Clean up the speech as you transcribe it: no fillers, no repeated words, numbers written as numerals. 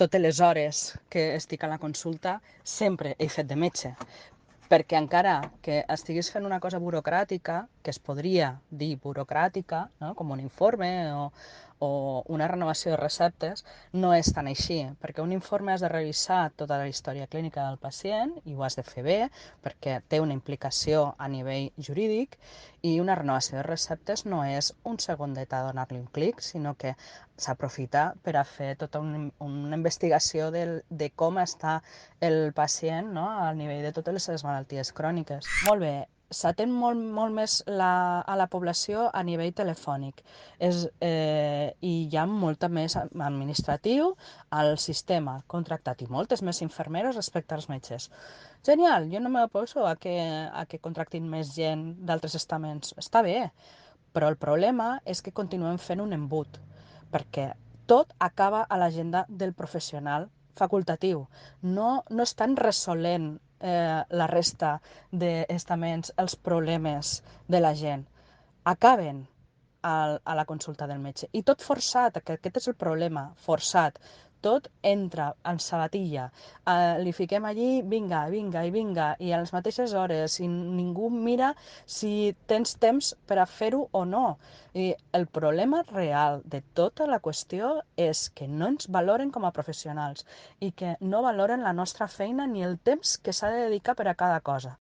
totes les hores que estic a la consulta sempre he fet de metge, perquè encara que estiguis fent una cosa burocràtica, que es podria dir burocràtica, no? Com un informe o una renovació de receptes, no és tan així, perquè un informe has de revisar tota la història clínica del pacient i ho has de fer bé, perquè té una implicació a nivell jurídic, i una renovació de receptes no és un segondet a donar-li un clic, sinó que s'aprofita per a fer tota una investigació de com està el pacient, no? Al nivell de totes les seves malalties cròniques. Molt bé, s'atén molt més a la població a nivell telefònic i hi ha molta més administratiu al sistema contractat i moltes més infermeres respecte als metges. Genial, jo no m'oposo a que contractin més gent d'altres estaments. Està bé, però el problema és que continuem fent un embut, perquè tot acaba a l'agenda del professional facultatiu. No estan resolent la resta d'estaments els problemes de la gent. Acaben a la consulta del metge. I tot forçat, que aquest és el problema, forçat. Tot entra en sabatilla, li fiquem allí, vinga, vinga i vinga, i a les mateixes hores, i ningú mira si tens temps per a fer-ho o no. I el problema real de tota la qüestió és que no ens valoren com a professionals i que no valoren la nostra feina ni el temps que s'ha de dedicar per a cada cosa.